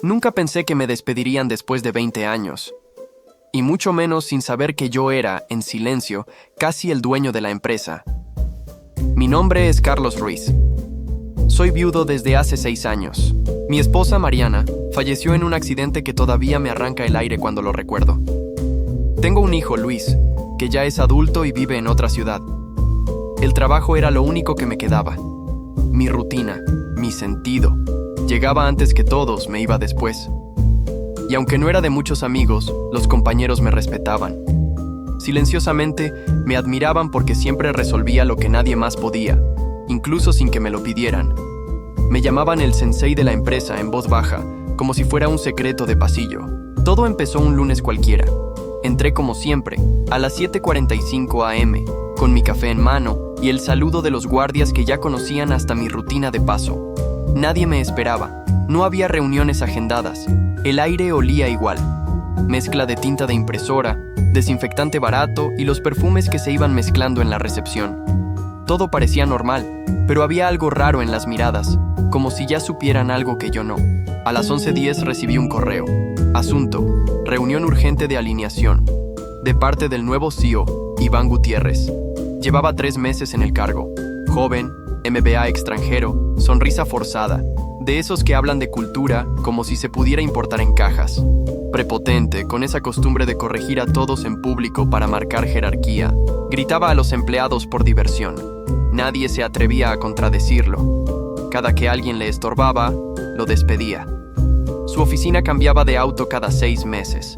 Nunca pensé que me despedirían después de 20 años, y mucho menos sin saber que yo era, en silencio, casi el dueño de la empresa. Mi nombre es Carlos Ruiz. Soy viudo desde hace 6 años. Mi esposa, Mariana, falleció en un accidente que todavía me arranca el aire cuando lo recuerdo. Tengo un hijo, Luis, que ya es adulto y vive en otra ciudad. El trabajo era lo único que me quedaba. Mi rutina, mi sentido. Llegaba antes que todos, me iba después. Y aunque no era de muchos amigos, los compañeros me respetaban. Silenciosamente, me admiraban porque siempre resolvía lo que nadie más podía, incluso sin que me lo pidieran. Me llamaban el sensei de la empresa en voz baja, como si fuera un secreto de pasillo. Todo empezó un lunes cualquiera. Entré como siempre, a las 7:45 am, con mi café en mano y el saludo de los guardias que ya conocían hasta mi rutina de paso. Nadie me esperaba, no había reuniones agendadas, el aire olía igual. Mezcla de tinta de impresora, desinfectante barato y los perfumes que se iban mezclando en la recepción. Todo parecía normal, pero había algo raro en las miradas, como si ya supieran algo que yo no. A las 11:10 recibí un correo. Asunto: reunión urgente de alineación, de parte del nuevo CEO, Iván Gutiérrez. Llevaba 3 meses en el cargo. Joven, MBA extranjero, sonrisa forzada, de esos que hablan de cultura como si se pudiera importar en cajas. Prepotente, con esa costumbre de corregir a todos en público para marcar jerarquía. Gritaba a los empleados por diversión. Nadie se atrevía a contradecirlo. Cada que alguien le estorbaba, lo despedía. Su oficina cambiaba de auto cada 6 meses.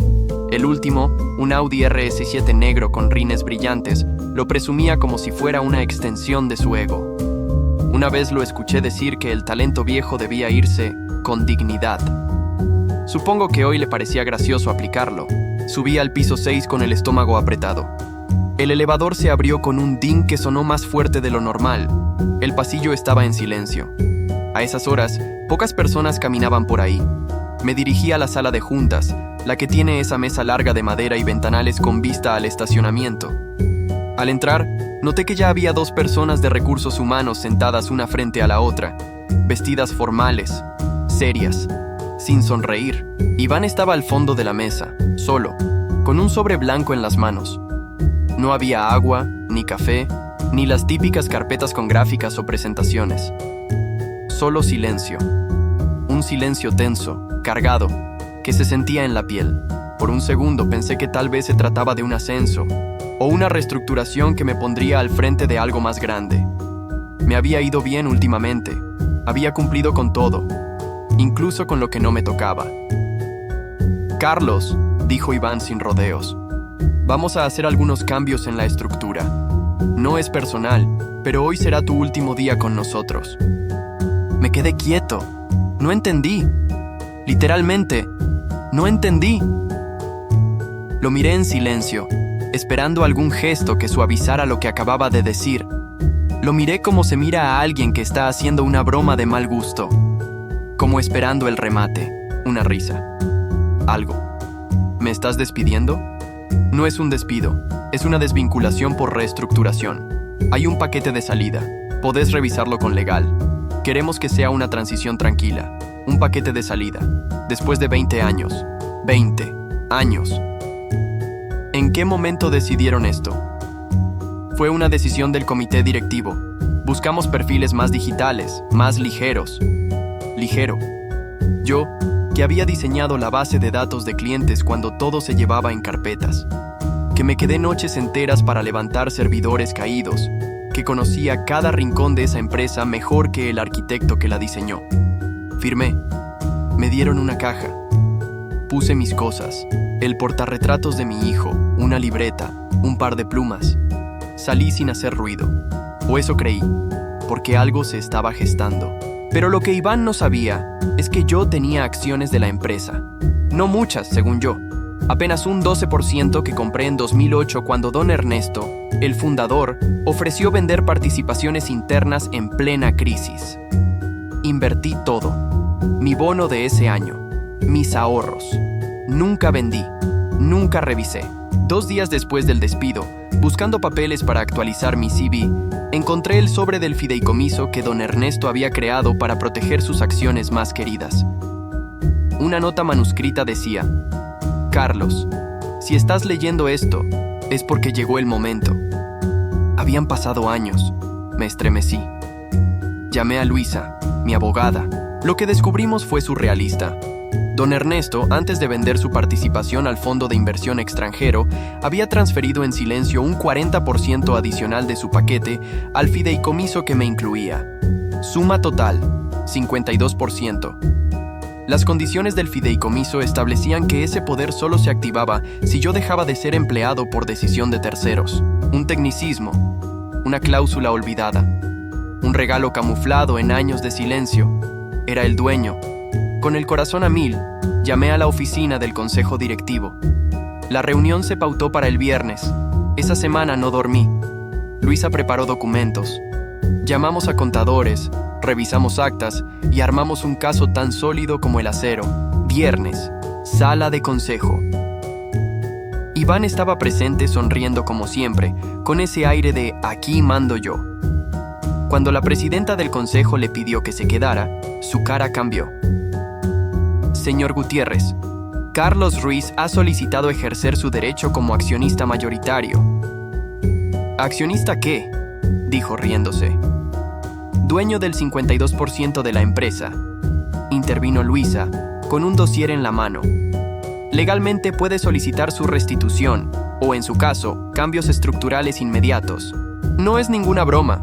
El último, un Audi RS7 negro con rines brillantes, lo presumía como si fuera una extensión de su ego. Una vez lo escuché decir que el talento viejo debía irse con dignidad. Supongo que hoy le parecía gracioso aplicarlo. Subí al piso 6 con el estómago apretado. El elevador se abrió con un ding que sonó más fuerte de lo normal. El pasillo estaba en silencio. A esas horas, pocas personas caminaban por ahí. Me dirigí a la sala de juntas, la que tiene esa mesa larga de madera y ventanales con vista al estacionamiento. Al entrar, noté que ya había 2 personas de recursos humanos sentadas una frente a la otra, vestidas formales, serias, sin sonreír. Iván estaba al fondo de la mesa, solo, con un sobre blanco en las manos. No había agua, ni café, ni las típicas carpetas con gráficas o presentaciones. Solo silencio. Un silencio tenso, cargado, que se sentía en la piel. Por un segundo pensé que tal vez se trataba de un ascenso o una reestructuración que me pondría al frente de algo más grande. Me había ido bien últimamente. Había cumplido con todo, incluso con lo que no me tocaba. Carlos, dijo Iván sin rodeos, vamos a hacer algunos cambios en la estructura. No es personal, pero hoy será tu último día con nosotros. Me quedé quieto. No entendí. Literalmente, no entendí. Lo miré en silencio, esperando algún gesto que suavizara lo que acababa de decir. Lo miré como se mira a alguien que está haciendo una broma de mal gusto, como esperando el remate, una risa. Algo. ¿Me estás despidiendo? No es un despido, es una desvinculación por reestructuración. Hay un paquete de salida, podés revisarlo con legal. Queremos que sea una transición tranquila, un paquete de salida, después de 20 años. 20 años. ¿En qué momento decidieron esto? Fue una decisión del comité directivo. Buscamos perfiles más digitales, más ligeros. Ligero. Yo, que había diseñado la base de datos de clientes cuando todo se llevaba en carpetas. Que me quedé noches enteras para levantar servidores caídos. Que conocía cada rincón de esa empresa mejor que el arquitecto que la diseñó. Firmé. Me dieron una caja. Puse mis cosas. El portarretratos de mi hijo, una libreta, un par de plumas. Salí sin hacer ruido. O eso creí, porque algo se estaba gestando. Pero lo que Iván no sabía es que yo tenía acciones de la empresa. No muchas, según yo. Apenas un 12% que compré en 2008 cuando don Ernesto, el fundador, ofreció vender participaciones internas en plena crisis. Invertí todo. Mi bono de ese año. Mis ahorros. Nunca vendí. Nunca revisé. 2 días después del despido, buscando papeles para actualizar mi CV, encontré el sobre del fideicomiso que don Ernesto había creado para proteger sus acciones más queridas. Una nota manuscrita decía: Carlos, si estás leyendo esto, es porque llegó el momento. Habían pasado años. Me estremecí. Llamé a Luisa, mi abogada. Lo que descubrimos fue surrealista. Don Ernesto, antes de vender su participación al Fondo de Inversión Extranjero, había transferido en silencio un 40% adicional de su paquete al fideicomiso que me incluía. Suma total, 52%. Las condiciones del fideicomiso establecían que ese poder solo se activaba si yo dejaba de ser empleado por decisión de terceros. Un tecnicismo, una cláusula olvidada, un regalo camuflado en años de silencio. Era el dueño. Con el corazón a mil, llamé a la oficina del consejo directivo. La reunión se pautó para el viernes. Esa semana no dormí. Luisa preparó documentos. Llamamos a contadores, revisamos actas y armamos un caso tan sólido como el acero. Viernes, sala de consejo. Iván estaba presente sonriendo como siempre, con ese aire de aquí mando yo. Cuando la presidenta del consejo le pidió que se quedara, su cara cambió. Señor Gutiérrez, Carlos Ruiz ha solicitado ejercer su derecho como accionista mayoritario. ¿Accionista qué?, dijo riéndose. Dueño del 52% de la empresa, intervino Luisa, con un dossier en la mano. Legalmente puede solicitar su restitución, o en su caso, cambios estructurales inmediatos. No es ninguna broma,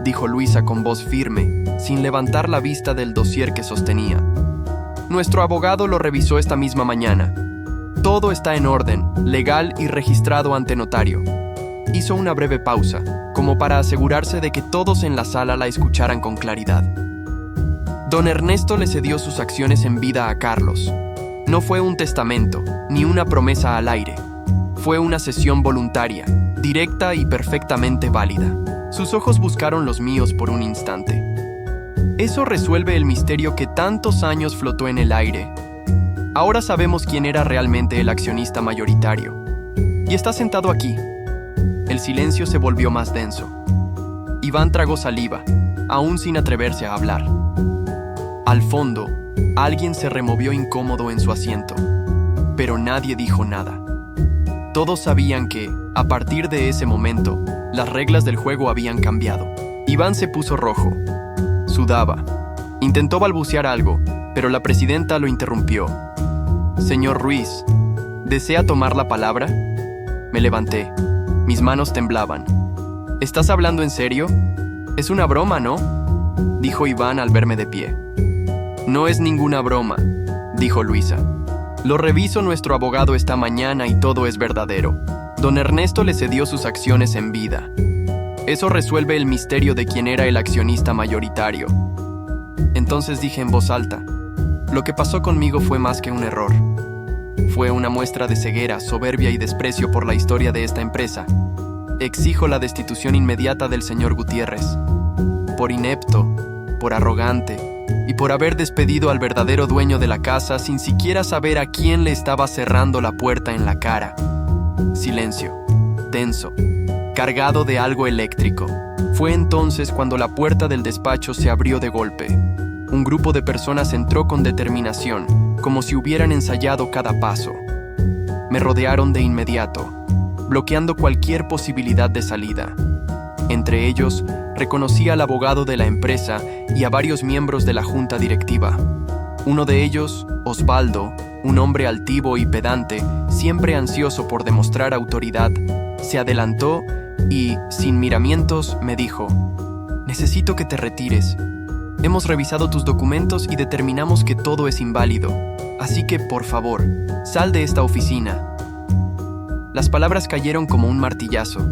dijo Luisa con voz firme, sin levantar la vista del dossier que sostenía. Nuestro abogado lo revisó esta misma mañana. Todo está en orden, legal y registrado ante notario. Hizo una breve pausa, como para asegurarse de que todos en la sala la escucharan con claridad. Don Ernesto le cedió sus acciones en vida a Carlos. No fue un testamento, ni una promesa al aire. Fue una cesión voluntaria, directa y perfectamente válida. Sus ojos buscaron los míos por un instante. Eso resuelve el misterio que tantos años flotó en el aire. Ahora sabemos quién era realmente el accionista mayoritario. Y está sentado aquí. El silencio se volvió más denso. Iván tragó saliva, aún sin atreverse a hablar. Al fondo, alguien se removió incómodo en su asiento, pero nadie dijo nada. Todos sabían que, a partir de ese momento, las reglas del juego habían cambiado. Iván se puso rojo. Sudaba. Intentó balbucear algo, pero la presidenta lo interrumpió. Señor Ruiz, ¿desea tomar la palabra? Me levanté. Mis manos temblaban. ¿Estás hablando en serio? Es una broma, ¿no?, dijo Iván al verme de pie. No es ninguna broma, dijo Luisa. Lo revisó nuestro abogado esta mañana y todo es verdadero. Don Ernesto le cedió sus acciones en vida. Eso resuelve el misterio de quién era el accionista mayoritario. Entonces dije en voz alta: lo que pasó conmigo fue más que un error. Fue una muestra de ceguera, soberbia y desprecio por la historia de esta empresa. Exijo la destitución inmediata del señor Gutiérrez. Por inepto, por arrogante y por haber despedido al verdadero dueño de la casa sin siquiera saber a quién le estaba cerrando la puerta en la cara. Silencio, tenso, cargado de algo eléctrico. Fue entonces cuando la puerta del despacho se abrió de golpe. Un grupo de personas entró con determinación, como si hubieran ensayado cada paso. Me rodearon de inmediato, bloqueando cualquier posibilidad de salida. Entre ellos, reconocí al abogado de la empresa y a varios miembros de la junta directiva. Uno de ellos, Osvaldo, un hombre altivo y pedante, siempre ansioso por demostrar autoridad, se adelantó y, sin miramientos, me dijo: necesito que te retires. Hemos revisado tus documentos y determinamos que todo es inválido. Así que, por favor, sal de esta oficina. Las palabras cayeron como un martillazo.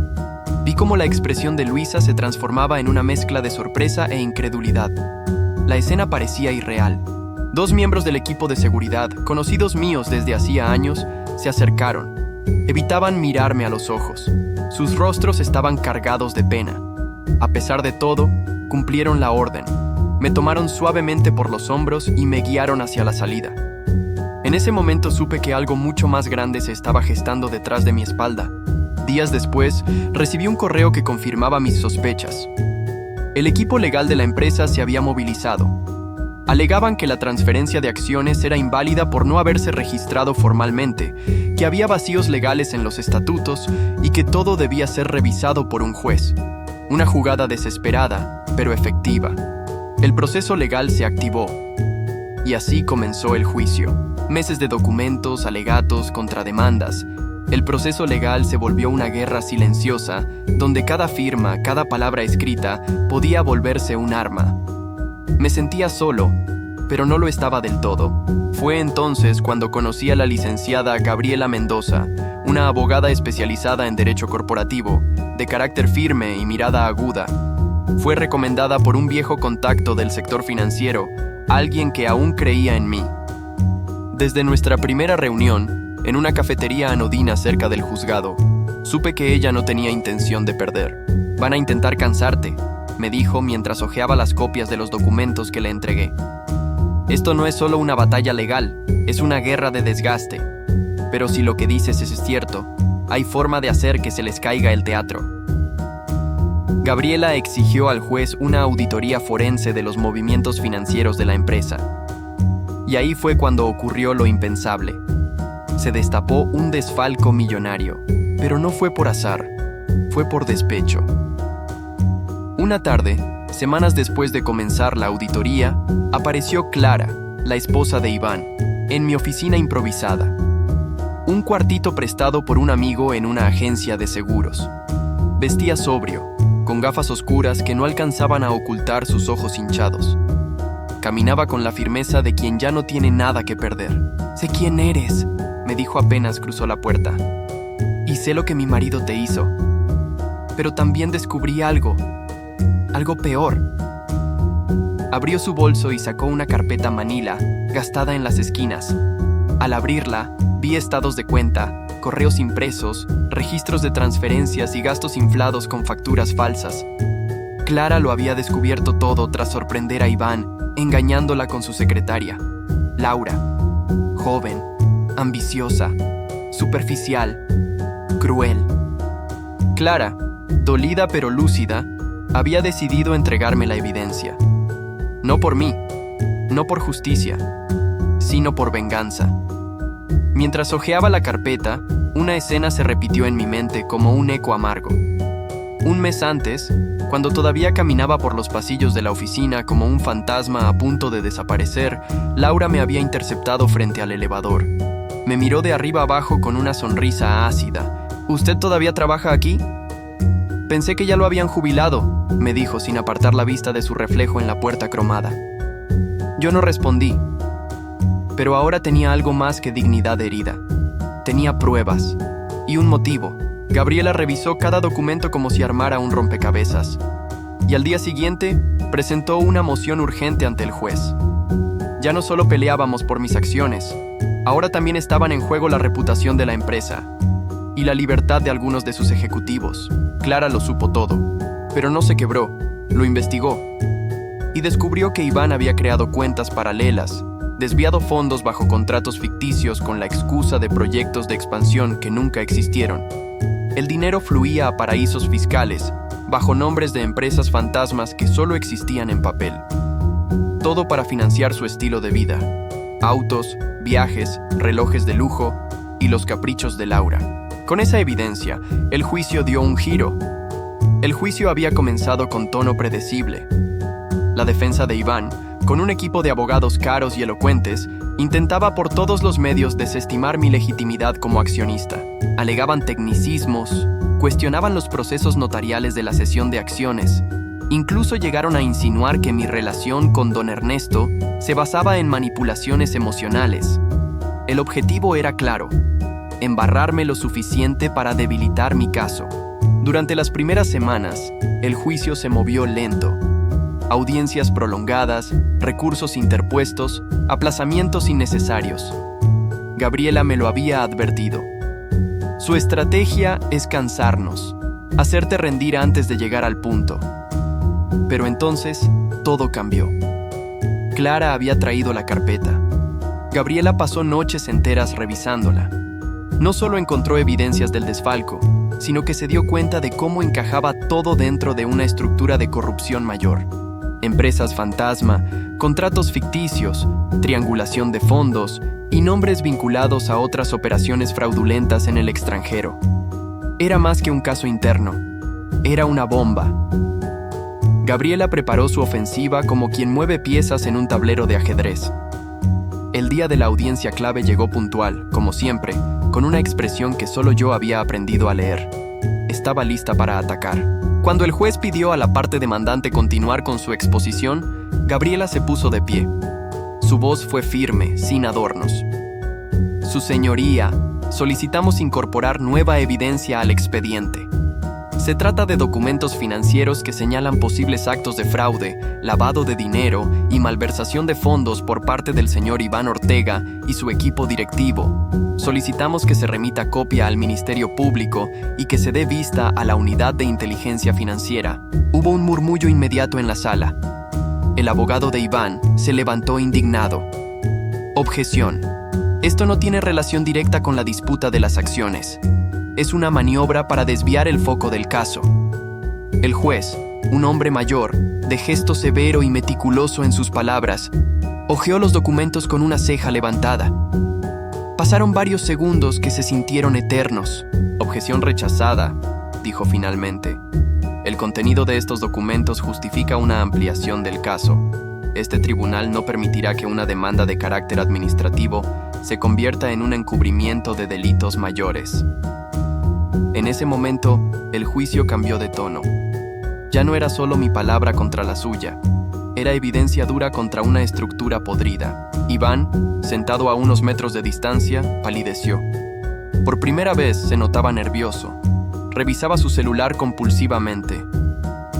Vi cómo la expresión de Luisa se transformaba en una mezcla de sorpresa e incredulidad. La escena parecía irreal. Dos miembros del equipo de seguridad, conocidos míos desde hacía años, se acercaron. Evitaban mirarme a los ojos. Sus rostros estaban cargados de pena. A pesar de todo, cumplieron la orden. Me tomaron suavemente por los hombros y me guiaron hacia la salida. En ese momento supe que algo mucho más grande se estaba gestando detrás de mi espalda. Días después, recibí un correo que confirmaba mis sospechas. El equipo legal de la empresa se había movilizado. Alegaban que la transferencia de acciones era inválida por no haberse registrado formalmente, que había vacíos legales en los estatutos y que todo debía ser revisado por un juez. Una jugada desesperada, pero efectiva. El proceso legal se activó. Y así comenzó el juicio. Meses de documentos, alegatos, contrademandas. El proceso legal se volvió una guerra silenciosa, donde cada firma, cada palabra escrita, podía volverse un arma. Me sentía solo, pero no lo estaba del todo. Fue entonces cuando conocí a la licenciada Gabriela Mendoza, una abogada especializada en derecho corporativo, de carácter firme y mirada aguda. Fue recomendada por un viejo contacto del sector financiero, alguien que aún creía en mí. Desde nuestra primera reunión, en una cafetería anodina cerca del juzgado, supe que ella no tenía intención de perder. «Van a intentar cansarte», me dijo mientras hojeaba las copias de los documentos que le entregué. «Esto no es solo una batalla legal, es una guerra de desgaste. Pero si lo que dices es cierto, hay forma de hacer que se les caiga el teatro». Gabriela exigió al juez una auditoría forense de los movimientos financieros de la empresa. Y ahí fue cuando ocurrió lo impensable. Se destapó un desfalco millonario, pero no fue por azar, fue por despecho. Una tarde, semanas después de comenzar la auditoría, apareció Clara, la esposa de Iván, en mi oficina improvisada. Un cuartito prestado por un amigo en una agencia de seguros. Vestía sobrio, con gafas oscuras que no alcanzaban a ocultar sus ojos hinchados. Caminaba con la firmeza de quien ya no tiene nada que perder. «Sé quién eres», me dijo apenas cruzó la puerta. «Y sé lo que mi marido te hizo. Pero también descubrí algo peor». Abrió su bolso y sacó una carpeta manila, gastada en las esquinas. Al abrirla, vi estados de cuenta, correos impresos, registros de transferencias y gastos inflados con facturas falsas. Clara lo había descubierto todo tras sorprender a Iván, engañándola con su secretaria, Laura. Joven, ambiciosa, superficial, cruel. Clara, dolida pero lúcida, había decidido entregarme la evidencia. No por mí, no por justicia, sino por venganza. Mientras hojeaba la carpeta, una escena se repitió en mi mente como un eco amargo. Un mes antes, cuando todavía caminaba por los pasillos de la oficina como un fantasma a punto de desaparecer, Laura me había interceptado frente al elevador. Me miró de arriba abajo con una sonrisa ácida. «¿Usted todavía trabaja aquí?» «Pensé que ya lo habían jubilado», me dijo sin apartar la vista de su reflejo en la puerta cromada. Yo no respondí, pero ahora tenía algo más que dignidad herida. Tenía pruebas y un motivo. Gabriela revisó cada documento como si armara un rompecabezas. Y al día siguiente, presentó una moción urgente ante el juez. Ya no solo peleábamos por mis acciones, ahora también estaban en juego la reputación de la empresa y la libertad de algunos de sus ejecutivos. Clara lo supo todo, pero no se quebró, lo investigó y descubrió que Iván había creado cuentas paralelas, desviado fondos bajo contratos ficticios con la excusa de proyectos de expansión que nunca existieron. El dinero fluía a paraísos fiscales, bajo nombres de empresas fantasmas que solo existían en papel. Todo para financiar su estilo de vida: autos, viajes, relojes de lujo y los caprichos de Laura. Con esa evidencia, el juicio dio un giro. El juicio había comenzado con tono predecible. La defensa de Iván, con un equipo de abogados caros y elocuentes, intentaba por todos los medios desestimar mi legitimidad como accionista. Alegaban tecnicismos, cuestionaban los procesos notariales de la cesión de acciones. Incluso llegaron a insinuar que mi relación con don Ernesto se basaba en manipulaciones emocionales. El objetivo era claro: embarrarme lo suficiente para debilitar mi caso. Durante las primeras semanas, el juicio se movió lento. Audiencias prolongadas, recursos interpuestos, aplazamientos innecesarios. Gabriela me lo había advertido. Su estrategia es cansarnos, hacerte rendir antes de llegar al punto. Pero entonces, todo cambió. Clara había traído la carpeta. Gabriela pasó noches enteras revisándola. No solo encontró evidencias del desfalco, sino que se dio cuenta de cómo encajaba todo dentro de una estructura de corrupción mayor. Empresas fantasma, contratos ficticios, triangulación de fondos y nombres vinculados a otras operaciones fraudulentas en el extranjero. Era más que un caso interno, era una bomba. Gabriela preparó su ofensiva como quien mueve piezas en un tablero de ajedrez. El día de la audiencia clave llegó puntual, como siempre, con una expresión que solo yo había aprendido a leer. Estaba lista para atacar. Cuando el juez pidió a la parte demandante continuar con su exposición, Gabriela se puso de pie. Su voz fue firme, sin adornos. Su señoría, solicitamos incorporar nueva evidencia al expediente. Se trata de documentos financieros que señalan posibles actos de fraude, lavado de dinero y malversación de fondos por parte del señor Iván Ortega y su equipo directivo. Solicitamos que se remita copia al Ministerio Público y que se dé vista a la Unidad de Inteligencia Financiera. Hubo un murmullo inmediato en la sala. El abogado de Iván se levantó indignado. Objeción. Esto no tiene relación directa con la disputa de las acciones. Es una maniobra para desviar el foco del caso. El juez, un hombre mayor, de gesto severo y meticuloso en sus palabras, hojeó los documentos con una ceja levantada. Pasaron varios segundos que se sintieron eternos. Objeción rechazada, dijo finalmente. El contenido de estos documentos justifica una ampliación del caso. Este tribunal no permitirá que una demanda de carácter administrativo se convierta en un encubrimiento de delitos mayores. En ese momento, el juicio cambió de tono. Ya no era solo mi palabra contra la suya. Era evidencia dura contra una estructura podrida. Iván, sentado a unos metros de distancia, palideció. Por primera vez se notaba nervioso. Revisaba su celular compulsivamente.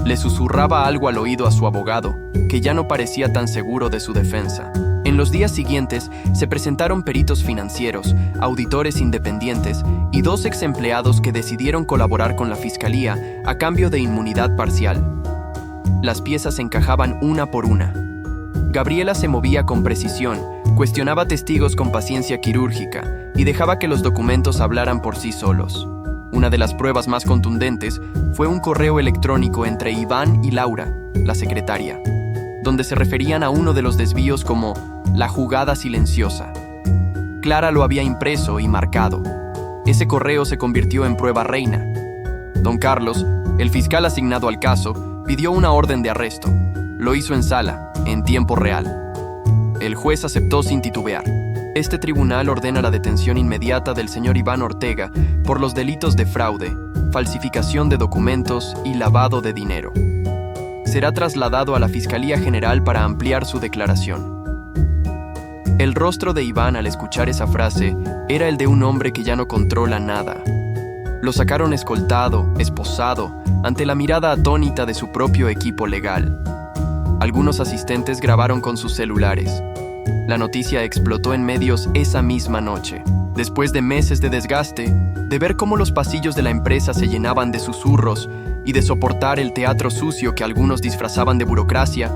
Le susurraba algo al oído a su abogado, que ya no parecía tan seguro de su defensa. En los días siguientes se presentaron peritos financieros, auditores independientes y 2 ex empleados que decidieron colaborar con la fiscalía a cambio de inmunidad parcial. Las piezas encajaban una por una. Gabriela se movía con precisión, cuestionaba testigos con paciencia quirúrgica y dejaba que los documentos hablaran por sí solos. Una de las pruebas más contundentes fue un correo electrónico entre Iván y Laura, la secretaria, donde se referían a uno de los desvíos como la jugada silenciosa. Clara lo había impreso y marcado. Ese correo se convirtió en prueba reina. Don Carlos, el fiscal asignado al caso, pidió una orden de arresto. Lo hizo en sala, en tiempo real. El juez aceptó sin titubear. Este tribunal ordena la detención inmediata del señor Iván Ortega por los delitos de fraude, falsificación de documentos y lavado de dinero. Será trasladado a la Fiscalía General para ampliar su declaración. El rostro de Iván al escuchar esa frase era el de un hombre que ya no controla nada. Lo sacaron escoltado, esposado, ante la mirada atónita de su propio equipo legal. Algunos asistentes grabaron con sus celulares. La noticia explotó en medios esa misma noche. Después de meses de desgaste, de ver cómo los pasillos de la empresa se llenaban de susurros y de soportar el teatro sucio que algunos disfrazaban de burocracia,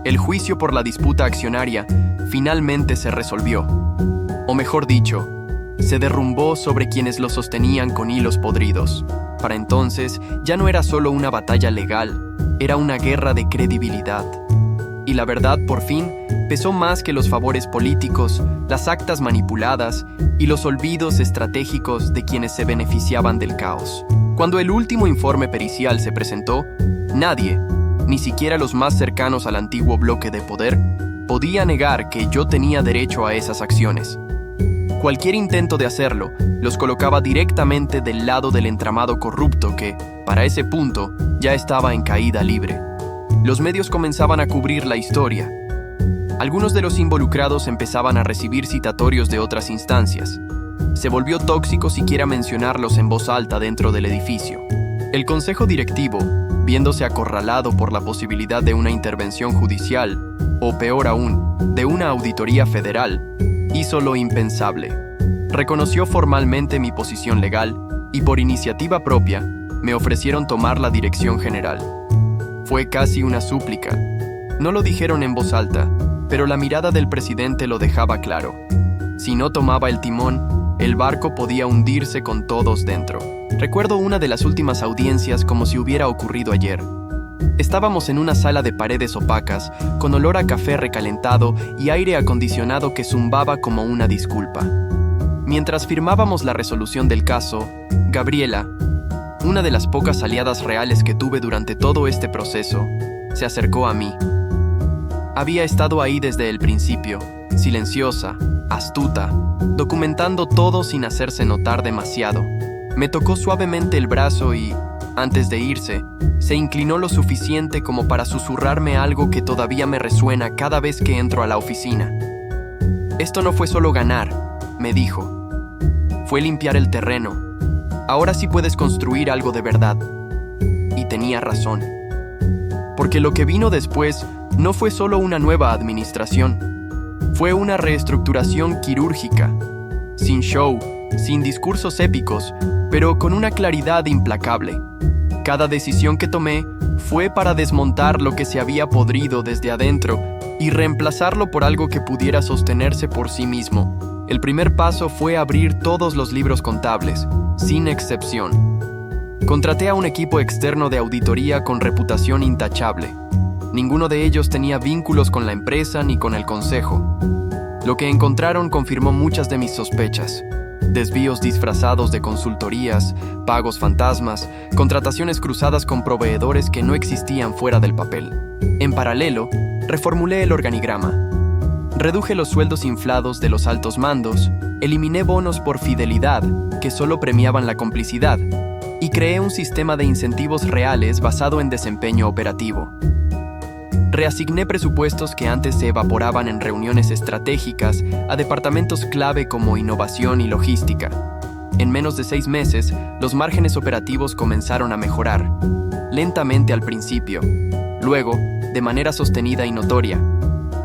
el juicio por la disputa accionaria finalmente se resolvió. O mejor dicho, se derrumbó sobre quienes lo sostenían con hilos podridos. Para entonces, ya no era solo una batalla legal, era una guerra de credibilidad. Y la verdad, por fin, pesó más que los favores políticos, las actas manipuladas y los olvidos estratégicos de quienes se beneficiaban del caos. Cuando el último informe pericial se presentó, nadie, ni siquiera los más cercanos al antiguo bloque de poder, podía negar que yo tenía derecho a esas acciones. Cualquier intento de hacerlo los colocaba directamente del lado del entramado corrupto que, para ese punto, ya estaba en caída libre. Los medios comenzaban a cubrir la historia. Algunos de los involucrados empezaban a recibir citatorios de otras instancias. Se volvió tóxico siquiera mencionarlos en voz alta dentro del edificio. El consejo directivo, viéndose acorralado por la posibilidad de una intervención judicial, o peor aún, de una auditoría federal, hizo lo impensable. Reconoció formalmente mi posición legal y por iniciativa propia me ofrecieron tomar la dirección general. Fue casi una súplica. No lo dijeron en voz alta, pero la mirada del presidente lo dejaba claro. Si no tomaba el timón, el barco podía hundirse con todos dentro. Recuerdo una de las últimas audiencias como si hubiera ocurrido ayer. Estábamos en una sala de paredes opacas, con olor a café recalentado y aire acondicionado que zumbaba como una disculpa. Mientras firmábamos la resolución del caso, Gabriela, una de las pocas aliadas reales que tuve durante todo este proceso, se acercó a mí. Había estado ahí desde el principio, silenciosa, astuta, documentando todo sin hacerse notar demasiado. Me tocó suavemente el brazo y, antes de irse, se inclinó lo suficiente como para susurrarme algo que todavía me resuena cada vez que entro a la oficina. Esto no fue solo ganar, me dijo. Fue limpiar el terreno. Ahora sí puedes construir algo de verdad. Y tenía razón. Porque lo que vino después no fue solo una nueva administración. Fue una reestructuración quirúrgica. Sin show, sin discursos épicos, pero con una claridad implacable. Cada decisión que tomé fue para desmontar lo que se había podrido desde adentro y reemplazarlo por algo que pudiera sostenerse por sí mismo. El primer paso fue abrir todos los libros contables, sin excepción. Contraté a un equipo externo de auditoría con reputación intachable. Ninguno de ellos tenía vínculos con la empresa ni con el consejo. Lo que encontraron confirmó muchas de mis sospechas. Desvíos disfrazados de consultorías, pagos fantasmas, contrataciones cruzadas con proveedores que no existían fuera del papel. En paralelo, reformulé el organigrama. Reduje los sueldos inflados de los altos mandos, eliminé bonos por fidelidad, que solo premiaban la complicidad, y creé un sistema de incentivos reales basado en desempeño operativo. Reasigné presupuestos que antes se evaporaban en reuniones estratégicas a departamentos clave como innovación y logística. En menos de 6 meses, los márgenes operativos comenzaron a mejorar, lentamente al principio, luego, de manera sostenida y notoria.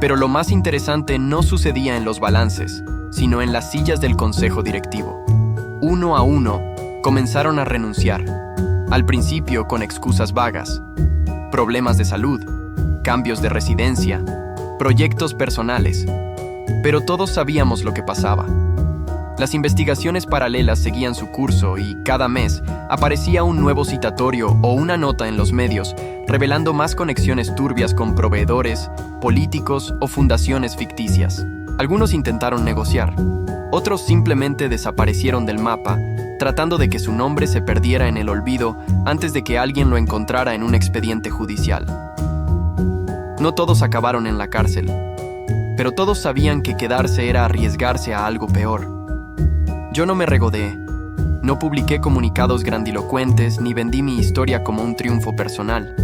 Pero lo más interesante no sucedía en los balances, sino en las sillas del consejo directivo. Uno a uno, comenzaron a renunciar, al principio con excusas vagas, problemas de salud, cambios de residencia, proyectos personales, pero todos sabíamos lo que pasaba. Las investigaciones paralelas seguían su curso y cada mes aparecía un nuevo citatorio o una nota en los medios revelando más conexiones turbias con proveedores, políticos o fundaciones ficticias. Algunos intentaron negociar, otros simplemente desaparecieron del mapa, tratando de que su nombre se perdiera en el olvido antes de que alguien lo encontrara en un expediente judicial. No todos acabaron en la cárcel, pero todos sabían que quedarse era arriesgarse a algo peor. Yo no me regodeé, no publiqué comunicados grandilocuentes ni vendí mi historia como un triunfo personal,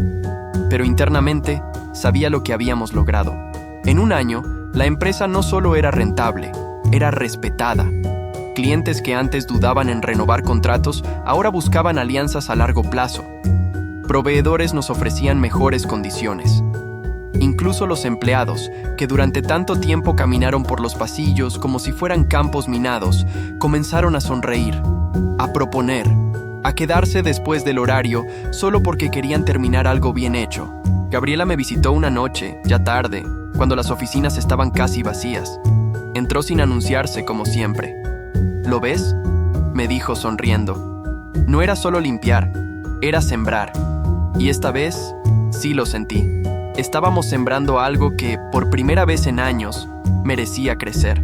pero internamente sabía lo que habíamos logrado. En un año, la empresa no solo era rentable, era respetada. Clientes que antes dudaban en renovar contratos ahora buscaban alianzas a largo plazo. Proveedores nos ofrecían mejores condiciones. Incluso los empleados, que durante tanto tiempo caminaron por los pasillos como si fueran campos minados, comenzaron a sonreír, a proponer, a quedarse después del horario solo porque querían terminar algo bien hecho. Gabriela me visitó una noche, ya tarde, cuando las oficinas estaban casi vacías. Entró sin anunciarse como siempre. ¿Lo ves?, me dijo sonriendo. No era solo limpiar, era sembrar. Y esta vez, sí lo sentí. Estábamos sembrando algo que, por primera vez en años, merecía crecer.